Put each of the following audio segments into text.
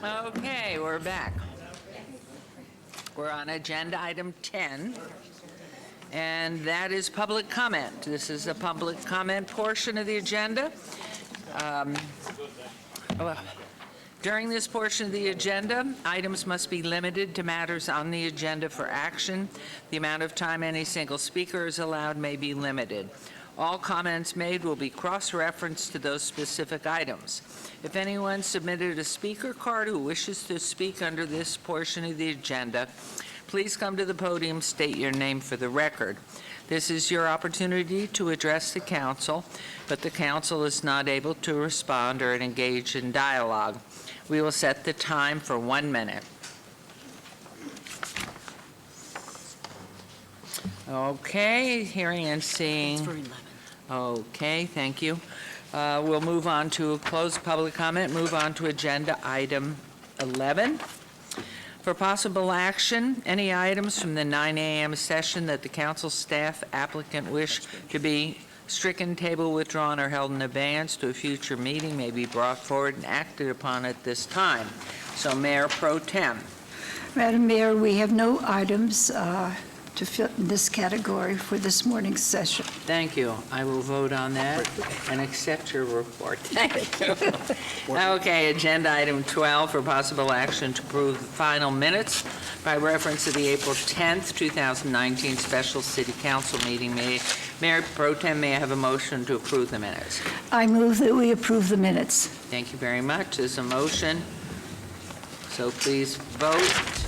Okay, we're back. We're on agenda item 10, and that is public comment. This is the public comment portion of the agenda. During this portion of the agenda, items must be limited to matters on the agenda for action. The amount of time any single speaker is allowed may be limited. All comments made will be cross-referenced to those specific items. If anyone submitted a speaker card who wishes to speak under this portion of the agenda, please come to the podium, state your name for the record. This is your opportunity to address the council, but the council is not able to respond or engage in dialogue. We will set the time for 1 minute. Okay, hearing and seeing. It's for 11. Okay, thank you. We'll move on to closed public comment, move on to agenda item 11. For possible action, any items from the 9 a.m. session that the council staff applicant wish to be stricken, table, withdrawn, or held in abeyance to a future meeting may be brought forward and acted upon at this time. So Mayor Pro Tem. Madam Mayor, we have no items to fit in this category for this morning's session. Thank you. I will vote on that and accept your report. Thank you. Okay, agenda item 12 for possible action to approve the final minutes by reference to the April 10th, 2019 special city council meeting. Mayor Pro Tem, may I have a motion to approve the minutes? I move that we approve the minutes. Thank you very much. There's a motion. So please vote.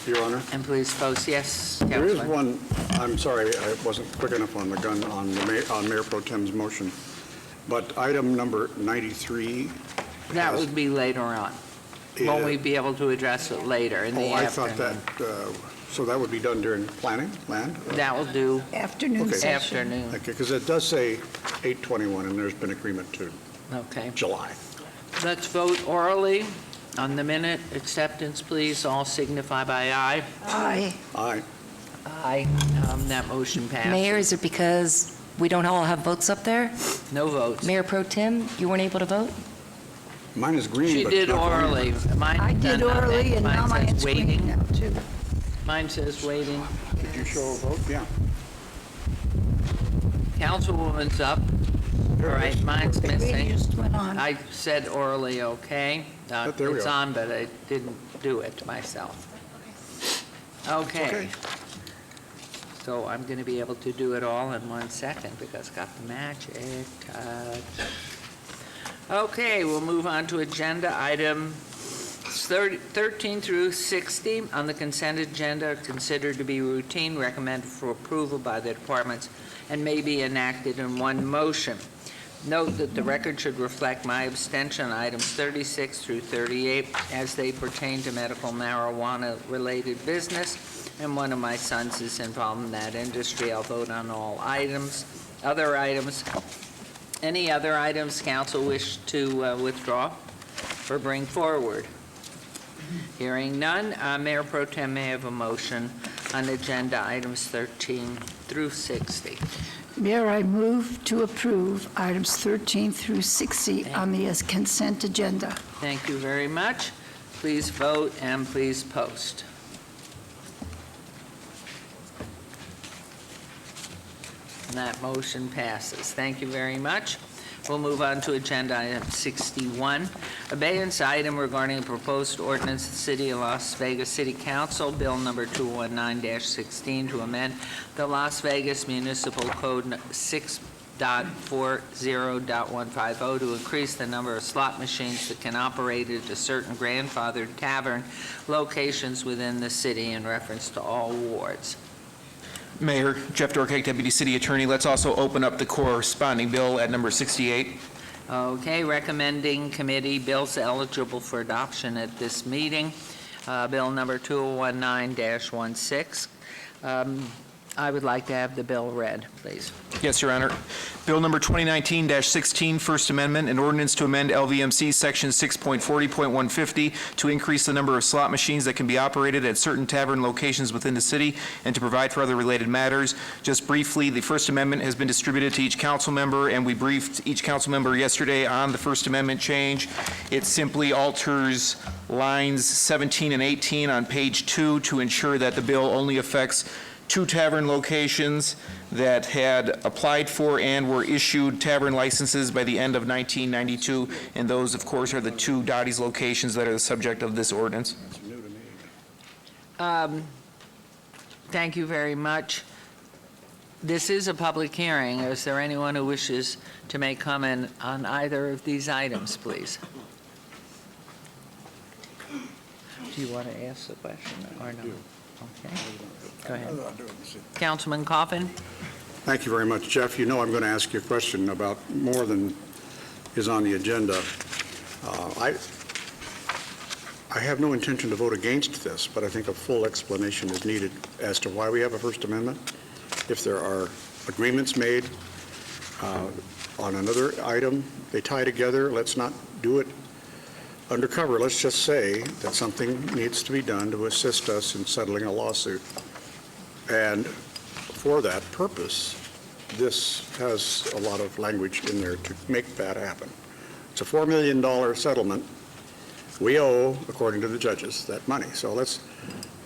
Your Honor, And please vote yes, there is Councilman. one, I'm sorry, I wasn't quick enough on the gun on Mayor Pro Tem's motion, but item number 93. That would be later on. Won't we be able to address it later in the I afternoon? thought that, so that would be done during planning, land? That will do Afternoon Okay. session. afternoon. Okay, because it does say 8/21, and there's been agreement to Okay. July. Let's vote orally on the minute acceptance, please. All signify by aye. Aye. Aye. Aye. That motion passed. Mayor, is it because we don't all have votes up there? No votes. Mayor Pro Tem, you weren't able to vote? Mine is green, She but did not green. orally. Mine I did done nothing. orally, and now Mine says mine's green waiting. now, too. Mine says waiting. Did you show a vote? Yeah. Councilwoman's up. All right, mine's The green missing. just went on. I said orally okay. But there we It's are. on, but I didn't do it myself. Okay. Okay. So I'm going to be able to do it all in 1 second because got the magic touch. Okay, we'll move on to agenda item 13 through 60 on the consent agenda are considered to be routine, recommended for approval by the departments, and may be enacted in one motion. Note that the record should reflect my abstention on items 36 through 38 as they pertain to medical marijuana-related business, and one of my sons is involved in that industry. I'll vote on all items. Other items. Any other items council wish to withdraw or bring forward? Hearing none, Mayor Pro Tem may have a motion on agenda items 13 through 60. Mayor, I move to approve items 13 through 60 on the consent agenda. Thank you very much. Please vote and please post. And that motion passes. Thank you very much. We'll move on to agenda item 61, abeyance item regarding a proposed ordinance of the City of Las Vegas City Council, Bill number 219-16, to amend the Las Vegas Municipal Code 6.40.150 to increase the number of slot machines that can operate at a certain grandfathered tavern locations within the city in reference to all wards. Mayor, Jeff Dorcake, Deputy City Attorney. Let's also open up the corresponding bill at number 68. Okay, recommending committee bills eligible for adoption at this meeting. Bill number 2019-16. I would like to have the bill read, please. Yes, Your Honor. Bill number 2019-16, First Amendment, an ordinance to amend LVMC Section 6.40.150 to increase the number of slot machines that can be operated at certain tavern locations within the city and to provide for other related matters. Just briefly, the First Amendment has been distributed to each council member, and we briefed each council member yesterday on the First Amendment change. It simply alters lines 17 and 18 on page 2 to ensure that the bill only affects 2 tavern locations that had applied for and were issued tavern licenses by the end of 1992, and those, of course, are the 2 Dottie's locations that are the subject of this ordinance. Thank you very much. This is a public hearing. Is there anyone who wishes to make comment on either of these items, please? Do you want to ask the question or no? Okay. Go ahead. Councilman Coffin? Thank you very much, Jeff. You know I'm going to ask you a question about more than is on the agenda. I have no intention to vote against this, but I think a full explanation is needed as to why we have a First Amendment. If there are agreements made on another item, they tie together. Let's not do it undercover. Let's just say that something needs to be done to assist us in settling a lawsuit. And for that purpose, this has a lot of language in there to make that happen. It's a $4 million settlement. We owe, according to the judges, that money. So let's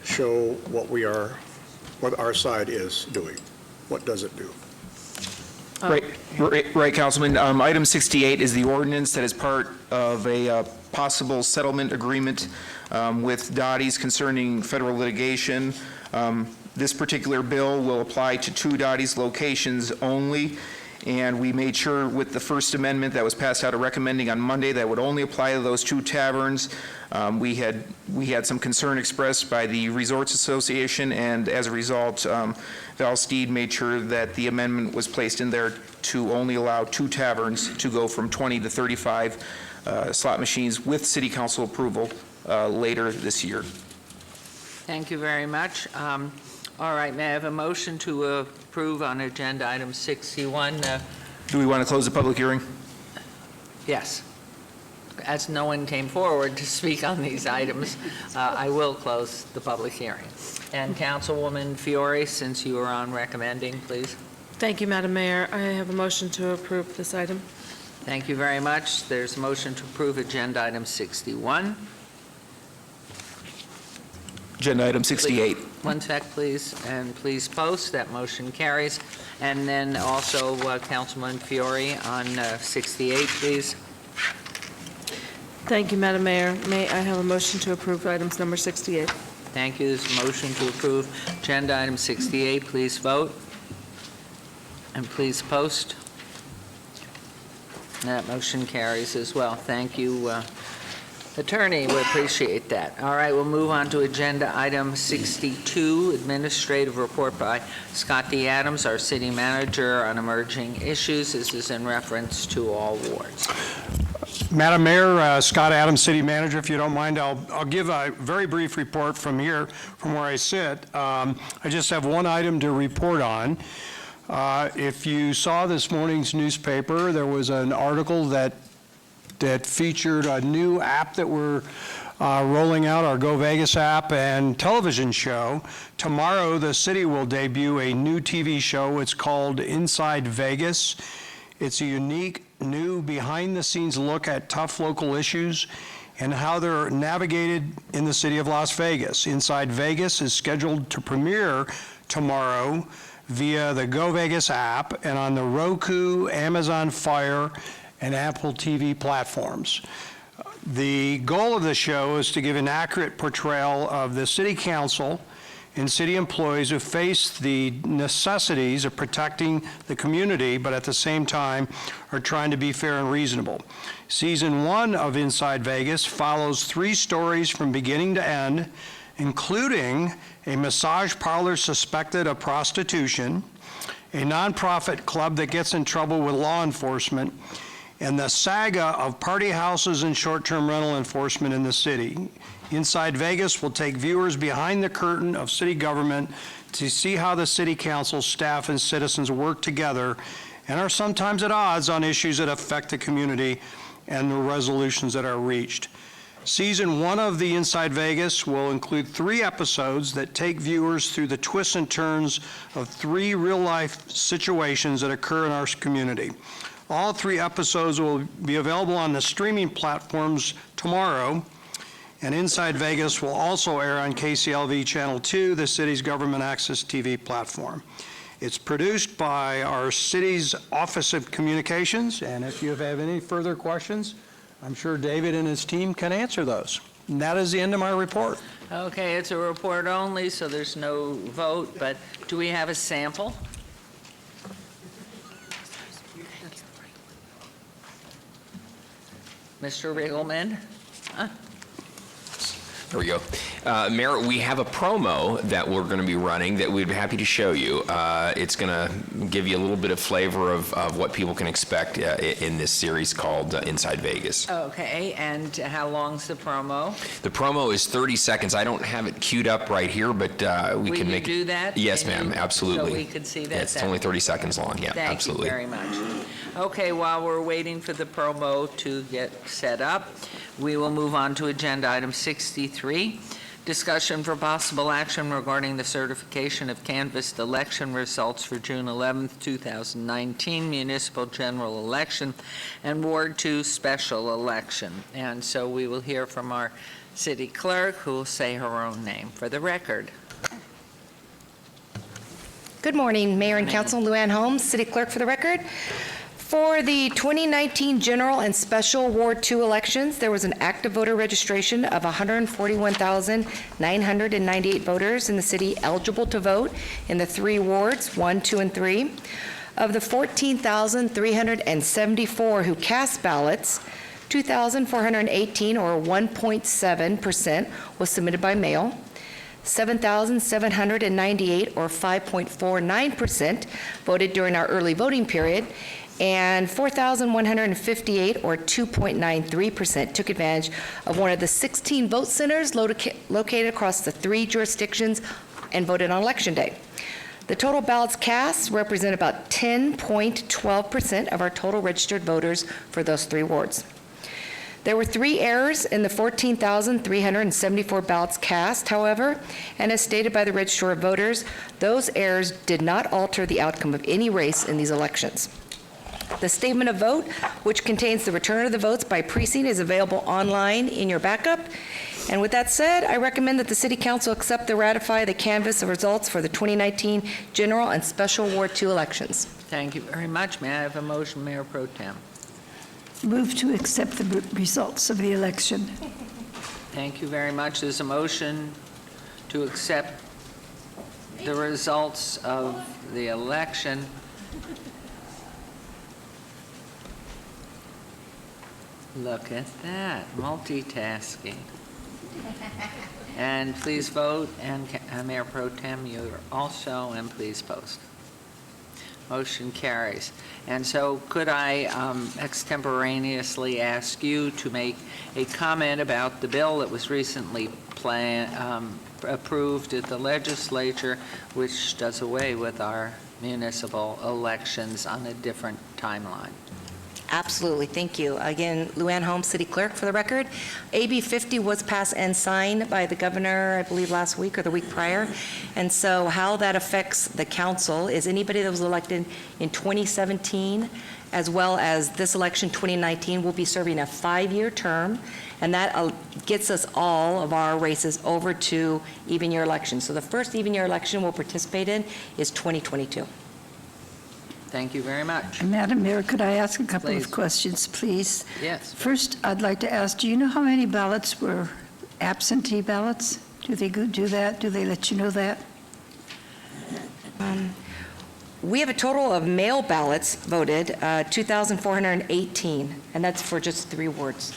show what our side is doing. What does it do? Right, Councilman. Item 68 is the ordinance that is part of a possible settlement agreement with Dottie's concerning federal litigation. This particular bill will apply to 2 Dottie's locations only, and we made sure with the First Amendment that was passed out a recommending on Monday that would only apply to those 2 taverns. We had some concern expressed by the Resorts Association, and as a result, Val Steed made sure that the amendment was placed in there to only allow 2 taverns to go from 20 to 35 slot machines with City Council approval later this year. Thank you very much. All right, may I have a motion to approve on agenda item 61? Do we want to close the public hearing? Yes. As no one came forward to speak on these items, I will close the public hearing. And Councilwoman Fiore, since you are on recommending, please. Thank you, Madam Mayor. I have a motion to approve this item. Thank you very much. There's a motion to approve agenda item 61. Agenda item 68. One sec, please, and please post. That motion carries. And then also Councilman Fiore on 68, please. Thank you, Madam Mayor. May I have a motion to approve items number 68? Thank you. There's a motion to approve agenda item 68. Please vote. And please post. That motion carries as well. Thank you, Attorney. We appreciate that. All right, we'll move on to agenda item 62, administrative report by Scott D. Adams, our city manager, on emerging issues. This is in reference to all wards. Madam Mayor, Scott Adams, City Manager, if you don't mind, I'll give a very brief report from here, from where I sit. I just have one item to report on. If you saw this morning's newspaper, there was an article that featured a new app that we're rolling out, our Go Vegas app and television show. Tomorrow, the city will debut a new TV show. It's called Inside Vegas. It's a unique, new, behind-the-scenes look at tough local issues and how they're navigated in the city of Las Vegas. Inside Vegas is scheduled to premiere tomorrow via the Go Vegas app and on the Roku, Amazon Fire, and Apple TV platforms. The goal of the show is to give an accurate portrayal of the city council and city employees who face the necessities of protecting the community, but at the same time are trying to be fair and reasonable. Season 1 of Inside Vegas follows 3 stories from beginning to end, including a massage parlor suspected of prostitution, a nonprofit club that gets in trouble with law enforcement, and the saga of party houses and short-term rental enforcement in the city. Inside Vegas will take viewers behind the curtain of city government to see how the city council, staff, and citizens work together and are sometimes at odds on issues that affect the community and the resolutions that are reached. Season 1 of the Inside Vegas will include 3 episodes that take viewers through the twists and turns of 3 real-life situations that occur in our community. All 3 episodes will be available on the streaming platforms tomorrow, and Inside Vegas will also air on KCLV Channel 2, the city's government access TV platform. It's produced by our city's Office of Communications, and if you have any further questions, I'm sure David and his team can answer those. And that is the end of my report. Okay, it's a report only, so there's no vote, but do we have a sample? Mr. Riggleman? There we go. Mayor, we have a promo that we're going to be running that we'd be happy to show you. It's going to give you a little bit of flavor of what people can expect in this series called Inside Vegas. Okay, and how long's the promo? The promo is 30 seconds. I don't have it queued up right here, but we Will can you make do that? Yes, Can you- ma'am, absolutely. So we could see that? Yeah, it's only 30 seconds long, yeah, absolutely. Thank you very much. Okay, while we're waiting for the promo to get set up, we will move on to Agenda Item 63, discussion for possible action regarding the certification of canvassed election results for June 11th, 2019 municipal general election and Ward 2 special election. And so we will hear from our city clerk, who will say her own name for the record. Good morning, Mayor and Council. Luann Holmes, City Clerk for the record. For the 2019 general and special Ward 2 elections, there was an active voter registration of 141,998 voters in the city eligible to vote in the 3 wards, 1, 2, and 3. Of the 14,374 who cast ballots, 2,418, or 1.7%, was submitted by mail. 7,798, or 5.49%, voted during our early voting period, and 4,158, or 2.93%, took advantage of one of the 16 vote centers located across the 3 jurisdictions and voted on Election Day. The total ballots cast represent about 10.12% of our total registered voters for those 3 wards. There were 3 errors in the 14,374 ballots cast, however, and as stated by the Registrar of Voters, those errors did not alter the outcome of any race in these elections. The statement of vote, which contains the return of the votes by precinct, is available online in your backup. And with that said, I recommend that the City Council accept and ratify the canvass of results for the 2019 general and special Ward 2 elections. Thank you very much. May I have a motion, Mayor Pro Tem? Move to accept the results of the election. Thank you very much. There's a motion to accept the results of the election. Look at that, multitasking. And please vote, and Mayor Pro Tem, you also, and please post. Motion carries. And so could I extemporaneously ask you to make a comment about the bill that was recently approved at the legislature, which does away with our municipal elections on a different timeline? Absolutely, thank you. Again, Luann Holmes, City Clerk for the record. AB 50 was passed and signed by the governor, I believe, last week or the week prior. And so how that affects the council is anybody that was elected in 2017, as well as this election, 2019, will be serving a 5-year term, and that gets us all of our races over to even year elections. So the first even year election we'll participate in is 2022. Thank you very much. Madam Mayor, could I ask a couple Please. of questions, please? Yes. First, I'd like to ask, do you know how many ballots were absentee ballots? Do they do that? Do they let you know that? We have a total of mail ballots voted, 2,418, and that's for just 3 wards.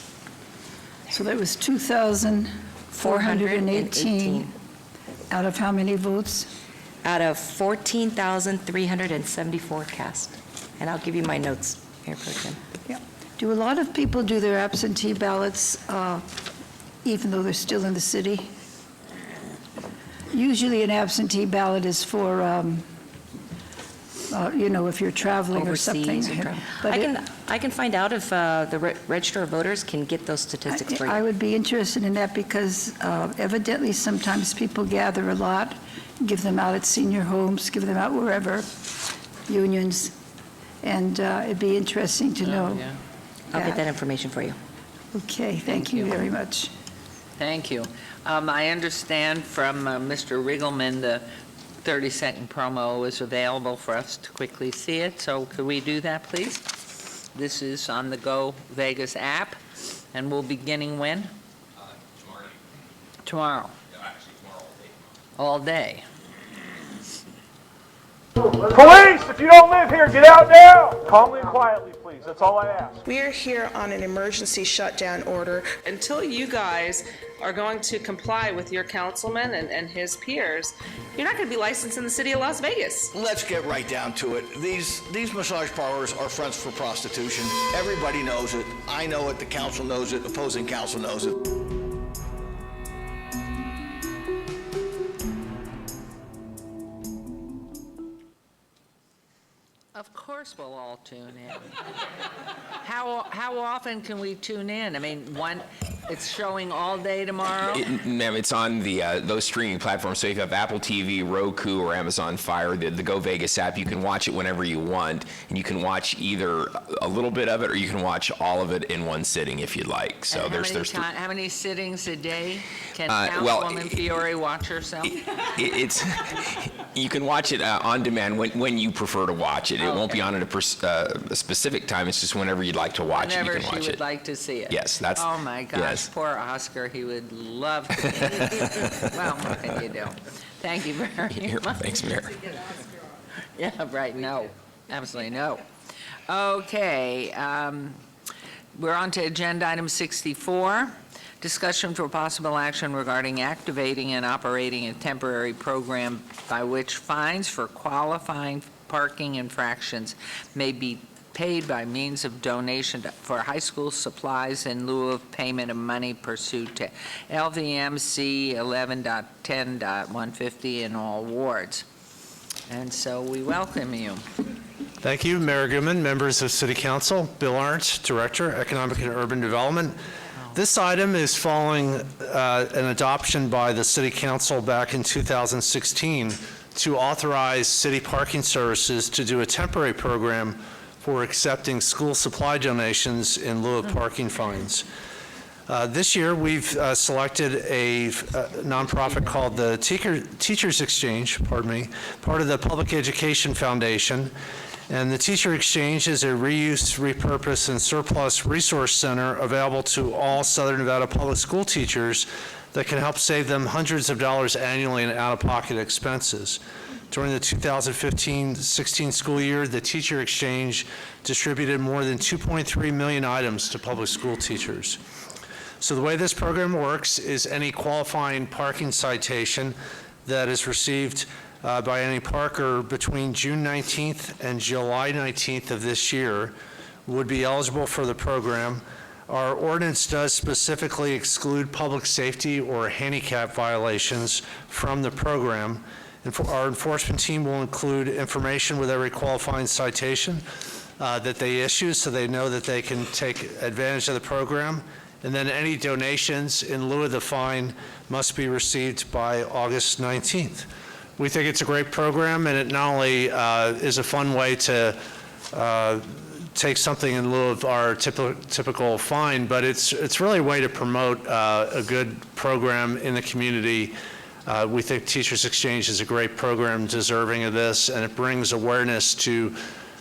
So that was 2,418 out of how many votes? Out of 14,374 cast. And I'll give you my notes, Mayor Pro Tem. Yeah. Do a lot of people do their absentee ballots even though they're still in the city? Usually an absentee ballot is for, if you're traveling or something. Overseas. But I can find out if the Register of Voters can get those statistics for I you. would be interested in that because evidently sometimes people gather a lot, give them out at senior homes, give them out wherever, unions, and it'd be interesting to know. Yeah. I'll get that information for you. Okay, Thank thank you you. very much. Thank you. I understand from Mr. Riggleman, the 30-second promo is available for us to quickly see it, so could we do that, please? This is on the Go Vegas app, and we'll be beginning when? Tomorrow. All day. Police, if you don't live here, get out now. Calmly and quietly, please. That's all I ask. We are here on an emergency shutdown order. Until you guys are going to comply with your councilman and his peers, you're not going to be licensed in the city of Las Vegas. Let's get right down to it. These massage parlors are fronts for prostitution. Everybody knows it. I know it. The council knows it. Opposing council knows it. Of course we'll all tune in. How often can we tune in? I mean, it's showing all day tomorrow? Ma'am, it's on those streaming platforms. So if you have Apple TV, Roku, or Amazon Fire, the Go Vegas app, you can watch it whenever you want, and you can watch either a little bit of it or you can watch all of it in one sitting if you'd like. So And there's how many sittings a day can well, Councilwoman Fiore watch herself? it's you can watch it on demand when you prefer to watch it. It won't be on at a specific time. It's just whenever you'd like to watch it, you Whenever can she watch would it. like to see it. Yes, that's. Oh, my gosh, yes. poor Oscar, he would love to. Well, what can you do? Thank you very much. Thanks, Mayor. Yeah, right, no, absolutely no. Okay, we're on to agenda item 64, discussion for possible action regarding activating and operating a temporary program by which fines for qualifying parking infractions may be paid by means of donation for high school supplies in lieu of payment of money pursuant to LVMC 11.10.150 in all wards. And so we welcome you. Thank you, Mayor Goodman, members of City Council, Bill Arndt, Director, Economic and Urban Development. This item is following an adoption by the City Council back in 2016 to authorize city parking services to do a temporary program for accepting school supply donations in lieu of parking fines. This year, we've selected a nonprofit called the Teachers Exchange, part of the Public Education Foundation. And the Teacher Exchange is a reuse, repurpose, and surplus resource center available to all Southern Nevada public school teachers that can help save them hundreds of dollars annually in out-of-pocket expenses. During the 2015-16 school year, the Teacher Exchange distributed more than 2.3 million items to public school teachers. So the way this program works is any qualifying parking citation that is received by any parker between June 19th and July 19th of this year would be eligible for the program. Our ordinance does specifically exclude public safety or handicap violations from the program. And our enforcement team will include information with every qualifying citation that they issue so they know that they can take advantage of the program. And then any donations in lieu of the fine must be received by August 19th. We think it's a great program, and it not only is a fun way to take something in lieu of our typical fine, but it's really a way to promote a good program in the community. We think Teachers Exchange is a great program deserving of this, and it brings awareness to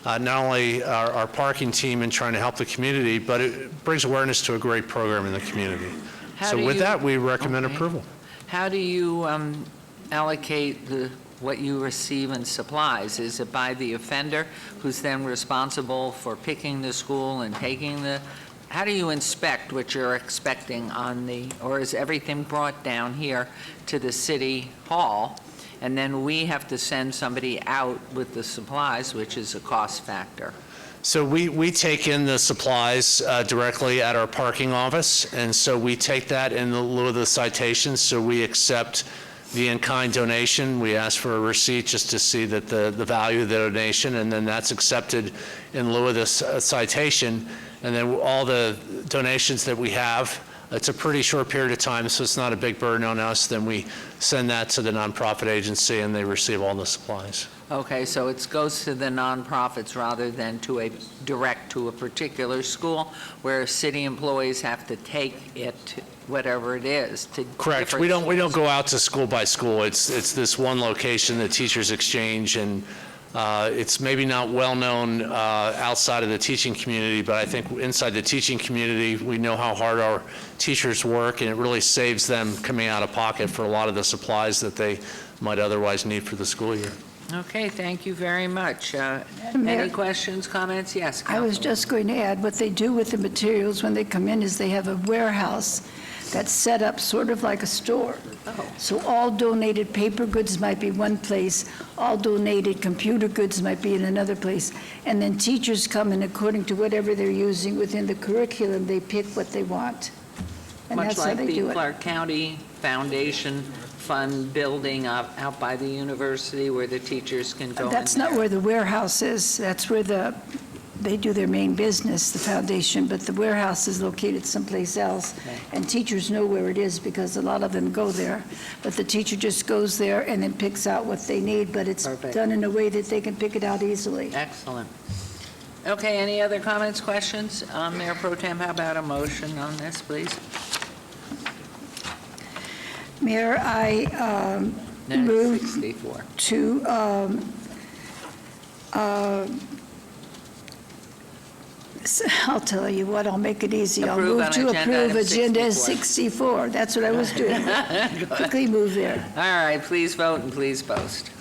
not only our parking team in trying to help the community, but it brings awareness to a great program in the community. So with that, we recommend approval. How do you allocate what you receive in supplies? Is it by the offender, who's then responsible for picking the school and taking how do you inspect what you're expecting or is everything brought down here to the city hall, and then we have to send somebody out with the supplies, which is a cost factor? So we take in the supplies directly at our parking office, and so we take that in lieu of the citation, so we accept the in-kind donation. We ask for a receipt just to see that the value of the donation, and then that's accepted in lieu of this citation. And then all the donations that we have, it's a pretty short period of time, so it's not a big burden on us. Then we send that to the nonprofit agency, and they receive all the supplies. Okay, so it goes to the nonprofits rather than direct to a particular school, where city employees have to take it, whatever it is, to Correct. different We don't go out to school by school. It's this one location, the Teachers Exchange, and it's maybe not well-known outside of the teaching community, but I think inside the teaching community, we know how hard our teachers work, and it really saves them coming out of pocket for a lot of the supplies that they might otherwise need for the school year. Okay, thank you very much. Any questions, comments? Yes, I was Councilwoman. just going to add, what they do with the materials when they come in is they have a warehouse that's set up sort of like a store. Oh. So all donated paper goods might be one place, all donated computer goods might be in another place, and then teachers come and according to whatever they're using within the curriculum, they pick what they want. And Much that's how like they the do it. Clark County Foundation Fund building out by the university where the teachers can go in That's not there. where the warehouse is, that's where they do their main business, the foundation, but the warehouse is located someplace else. Okay. And teachers know where it is because a lot of them go there. But the teacher just goes there and then picks out what they need, but it's Perfect. done in a way that they can pick it out easily. Excellent. Okay, any other comments, questions? Mayor Pro Tem, how about a motion on this, please? Mayor, I No, move 64. to I'll tell you what, I'll make it easy. I'll Approve move on to agenda approve item agenda 64. 64. That's what I was doing. Quickly move there. All right, please vote and please post.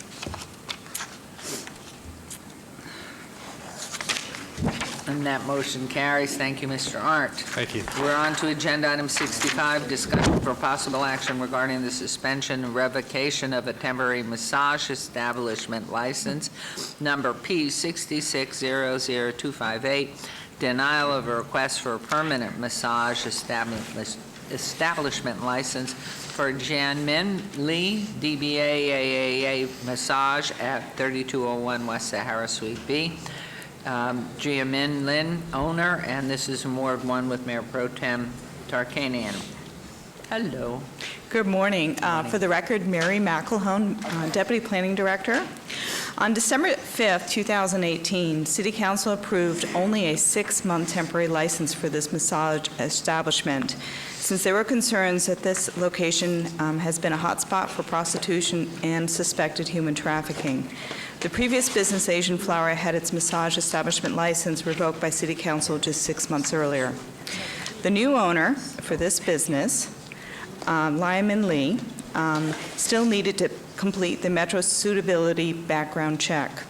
And that motion carries. Thank you, Mr. Arndt. Thank you. We're on to agenda item 65, discussion for possible action regarding the suspension and revocation of a temporary massage establishment license, number P6600258, denial of a request for a permanent massage establishment license for Jan Min Lee, DBA AAA Massage at 3201 West Sahara Suite B. Gia Min Lin, owner, and this is in Ward 1 with Mayor Pro Tem Tarkanian. Hello. Good morning. For the record, Mary McElhone, Deputy Planning Director. On December 5th, 2018, City Council approved only a 6-month temporary license for this massage establishment, since there were concerns that this location has been a hotspot for prostitution and suspected human trafficking. The previous business, Asian Flower, had its massage establishment license revoked by City Council just 6 months earlier. The new owner for this business, Lyman Lee, still needed to complete the Metro suitability background check.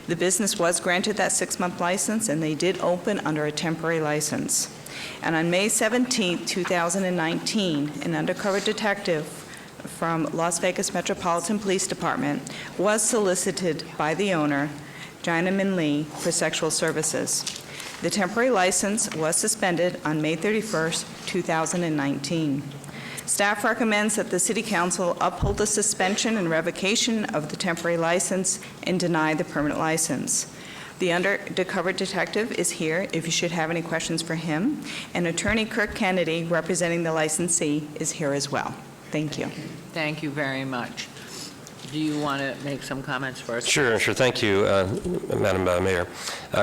The business was granted that 6-month license, and they did open under a temporary license. And on May 17, 2019, an undercover detective from Las Vegas Metropolitan Police Department was solicited by the owner, Jina Min Lee, for sexual services. The temporary license was suspended on May 31st, 2019. Staff recommends that the City Council uphold the suspension and revocation of the temporary license and deny the permanent license. The undercover detective is here if you should have any questions for him, and Attorney Kirk Kennedy, representing the licensee, is here as well. Thank you. Thank you very much. Do you want to make some comments first? Sure. Thank you, Madam Mayor.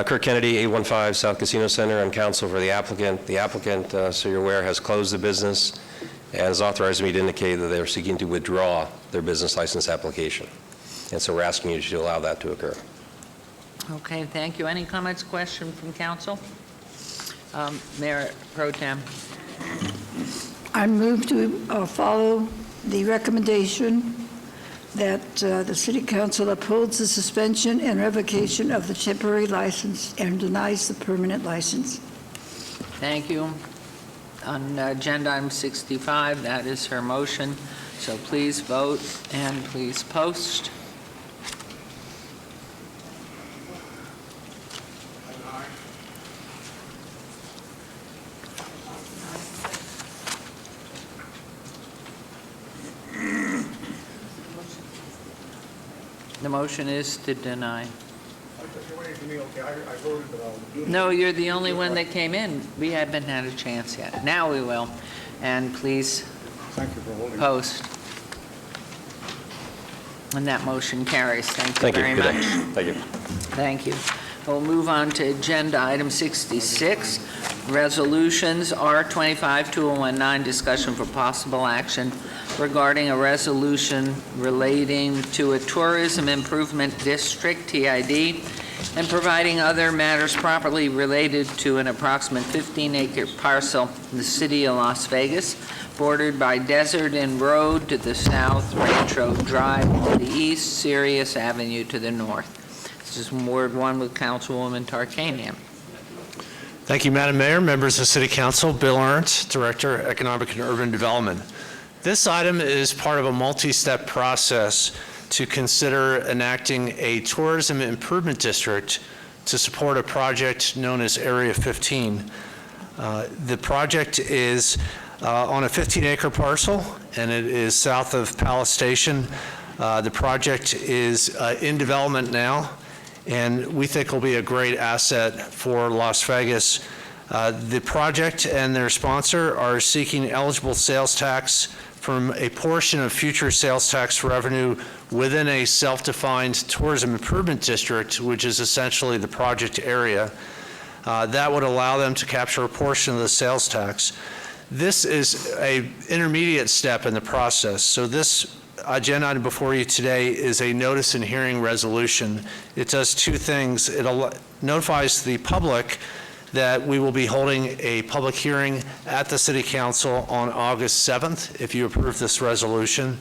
Kirk Kennedy, 815 South Casino Center. I'm counsel for the applicant. The applicant, so you're aware, has closed the business and has authorized me to indicate that they're seeking to withdraw their business license application. And so we're asking you to allow that to occur. Okay, thank you. Any comments, question from council? Mayor Pro Tem. I move to follow the recommendation that the City Council upholds the suspension and revocation of the temporary license and denies the permanent license. Thank you. On agenda item 65, that is her motion. So please vote and please post. The motion is to deny. If you're waiting for me, okay, I voted, but I'll do it. No, you're the only one that came in. We haven't had a chance yet. Now we will. And please Thank you for holding. post. And that motion carries. Thank you Thank you. very Good much. day. Thank you. Thank you. We'll move on to agenda item 66, resolutions, R25-2019, discussion for possible action regarding a resolution relating to a tourism improvement district, TID, and providing other matters properly related to an approximate 15-acre parcel in the city of Las Vegas, bordered by Desert Inn Road to the south, Rancho Drive to the east, Sirius Avenue to the north. This is Ward 1 with Councilwoman Tarkanian. Thank you, Madam Mayor, members of City Council. Bill Ernst, Director, Economic and Urban Development. This item is part of a multi-step process to consider enacting a tourism improvement district to support a project known as Area 15. The project is on a 15-acre parcel, and it is south of Palace Station. The project is in development now, and we think will be a great asset for Las Vegas. The project and their sponsor are seeking eligible sales tax from a portion of future sales tax revenue within a self-defined tourism improvement district, which is essentially the project area. That would allow them to capture a portion of the sales tax. This is an intermediate step in the process. So this agenda item before you today is a notice and hearing resolution. It does two things. It notifies the public that we will be holding a public hearing at the City Council on August 7th, if you approve this resolution.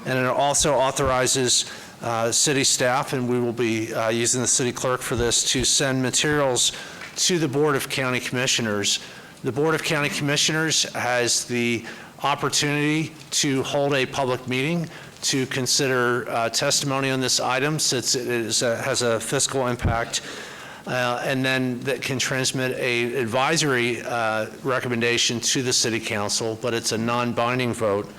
And it also authorizes city staff, and we will be using the city clerk for this, to send materials to the Board of County Commissioners. The Board of County Commissioners has the opportunity to hold a public meeting to consider testimony on this item, since it has a fiscal impact, and then that can transmit a advisory recommendation to the City Council, but it's a non-binding vote.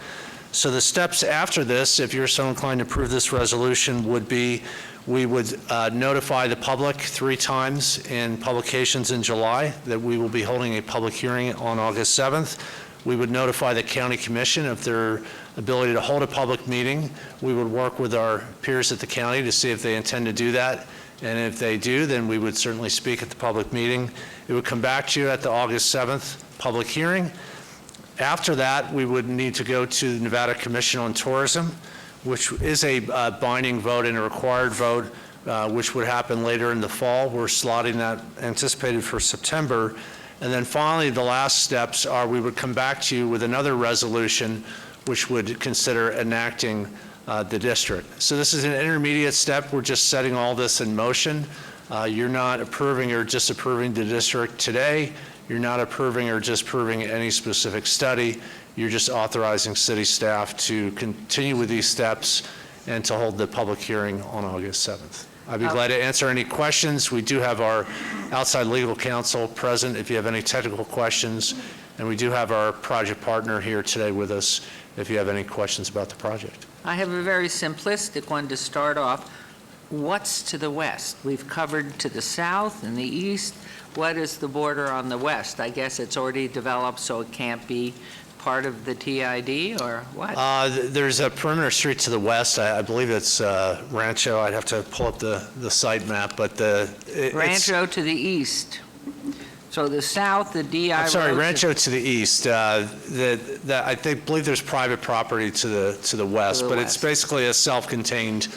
So the steps after this, if you're so inclined to approve this resolution, would be we would notify the public 3 times in publications in July that we will be holding a public hearing on August 7th. We would notify the county commission of their ability to hold a public meeting. We would work with our peers at the county to see if they intend to do that. And if they do, then we would certainly speak at the public meeting. It would come back to you at the August 7th public hearing. After that, we would need to go to the Nevada Commission on Tourism, which is a binding vote and a required vote, which would happen later in the fall. We're slotting that anticipated for September. And then finally, the last steps are we would come back to you with another resolution which would consider enacting the district. So this is an intermediate step. We're just setting all this in motion. You're not approving or disapproving the district today. You're not approving or disapproving any specific study. You're just authorizing city staff to continue with these steps and to hold the public hearing on August 7th. I'd be glad to answer any questions. We do have our outside legal counsel present if you have any technical questions, and we do have our project partner here today with us if you have any questions about the project. I have a very simplistic one to start off. What's to the west? We've covered to the south and the east. What is the border on the west? I guess it's already developed, so it can't be part of the TID, or what? There's a perimeter street to the west. I believe it's Rancho. I'd have to pull up the site map, but Rancho to the east. So the south, the DI. I'm sorry, roads- Rancho to the east. I believe there's private property to the west, but it's basically a self-contained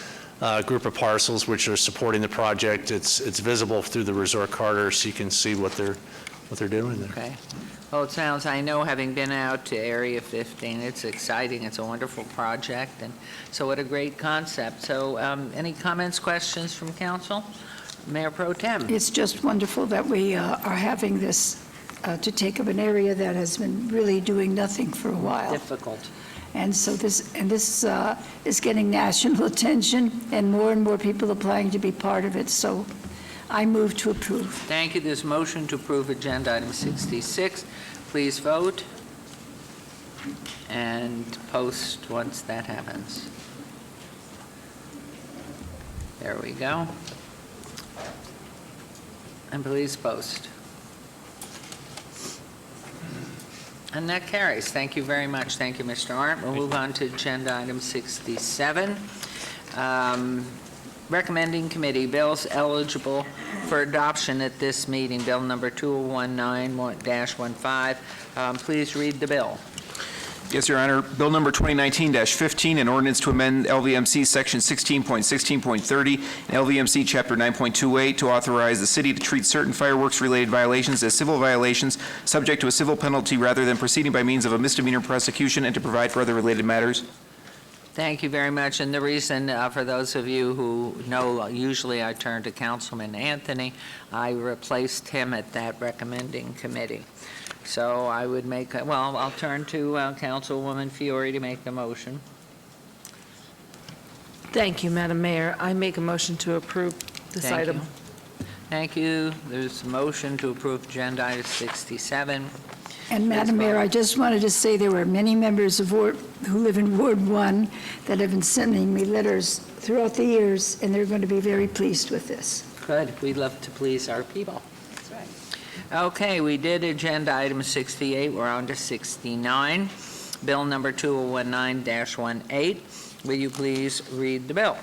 group of parcels which are supporting the project. It's visible through the resort corridor, so you can see what they're doing there. Okay. Well, it sounds, I know, having been out to Area 15, it's exciting. It's a wonderful project, and so what a great concept. So any comments, questions from council? Mayor Pro Tem. It's just wonderful that we are having this to take up an area that has been really doing nothing for a while. Difficult. And so this is getting national attention, and more people applying to be part of it. So I move to approve. Thank you. There's motion to approve agenda item 66. Please vote and post once that happens. There we go. And please post. And that carries. Thank you very much. Thank you, Mr. Arndt. We'll move on to agenda item 67. Recommending committee bills eligible for adoption at this meeting. Bill number 2019-15. Please read the bill. Yes, Your Honor. Bill number 2019-15, an ordinance to amend LVMC Section 16.16.30 and LVMC Chapter 9.28 to authorize the city to treat certain fireworks-related violations as civil violations subject to a civil penalty rather than proceeding by means of a misdemeanor prosecution and to provide for other related matters. Thank you very much. And the reason, for those of you who know, usually I turn to Councilman Anthony. I replaced him at that recommending committee. So I would make, I'll turn to Councilwoman Fiore to make the motion. Thank you, Madam Mayor. I make a motion to approve this Thank item. you. Thank you. There's a motion to approve agenda item 67. And Madam Mayor, I just wanted to say there were many members of Ward, who live in Ward 1 that have been sending me letters throughout the years, and they're going to be very pleased with this. Good. We love to please our people. Okay, we did agenda item 68. We're on to 69. Bill number 2019-18. Will you please read the bill?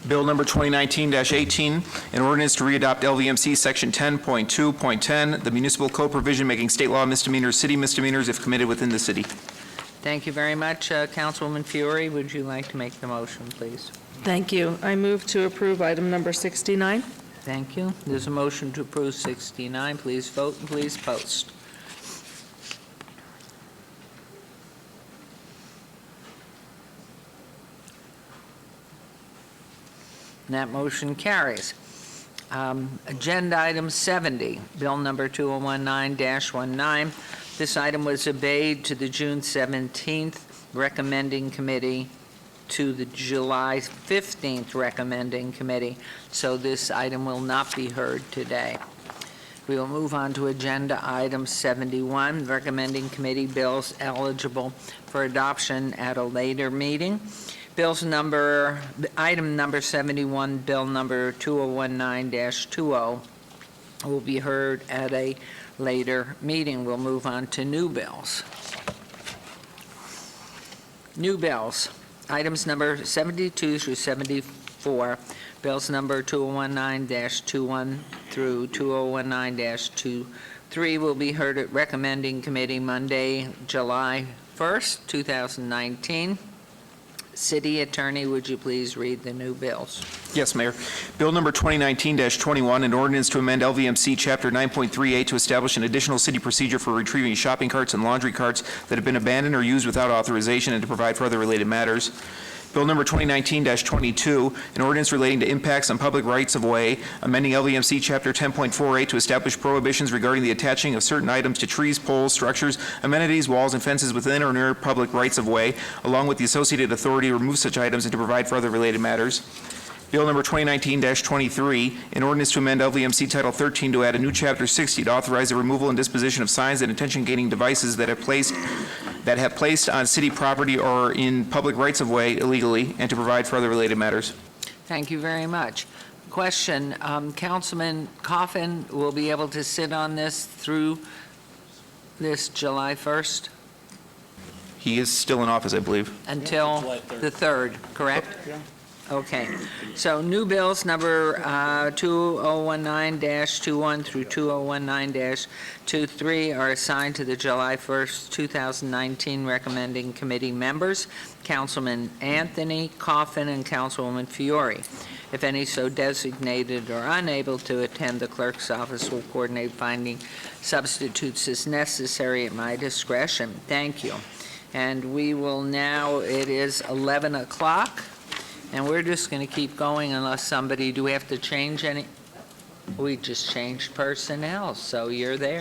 Bill number 2019-18, an ordinance to readopt LVMC Section 10.2.10, the municipal code provision making state law misdemeanors city misdemeanors if committed within the city. Thank you very much. Councilwoman Fiore, would you like to make the motion, please? Thank you. I move to approve item number 69. Thank you. There's a motion to approve 69. Please vote and please post. And that motion carries. Agenda item 70, bill number 2019-19. This item was obeyed to the June 17th recommending committee to the July 15th recommending committee, so this item will not be heard today. We will move on to agenda item 71, recommending committee bills eligible for adoption at a later meeting. Item number 71, bill number 2019-20 will be heard at a later meeting. We'll move on to new bills. New bills. Items number 72 through 74, bills number 2019-21 through 2019-23 will be heard at recommending committee Monday, July 1st, 2019. City Attorney, would you please read the new bills? Yes, Mayor. Bill number 2019-21, an ordinance to amend LVMC Chapter 9.38 to establish an additional city procedure for retrieving shopping carts and laundry carts that have been abandoned or used without authorization and to provide for other related matters. Bill number 2019-22, an ordinance relating to impacts on public rights-of-way, amending LVMC Chapter 10.48 to establish prohibitions regarding the attaching of certain items to trees, poles, structures, amenities, walls, and fences within or near public rights-of-way, along with the associated authority to remove such items and to provide for other related matters. Bill number 2019-23, an ordinance to amend LVMC Title 13 to add a new Chapter 60 to authorize the removal and disposition of signs and attention-gaining devices that have placed on city property or in public rights-of-way illegally, and to provide for other related matters. Thank you very much. Question, Councilman Coffin will be able to sit on this through this July 1st? He is still in office, I believe. Until the 3rd, correct? Yeah. Okay. So new bills number 2019-21 through 2019-23 are assigned to the July 1st, 2019 recommending committee members, Councilman Anthony Coffin and Councilwoman Fiore. If any so designated or unable to attend, the clerk's office will coordinate finding substitutes as necessary at my discretion. Thank you. And we will now, it is 11 o'clock. And we're just going to keep going unless somebody, do we have to change any? We just changed personnel, so you're there.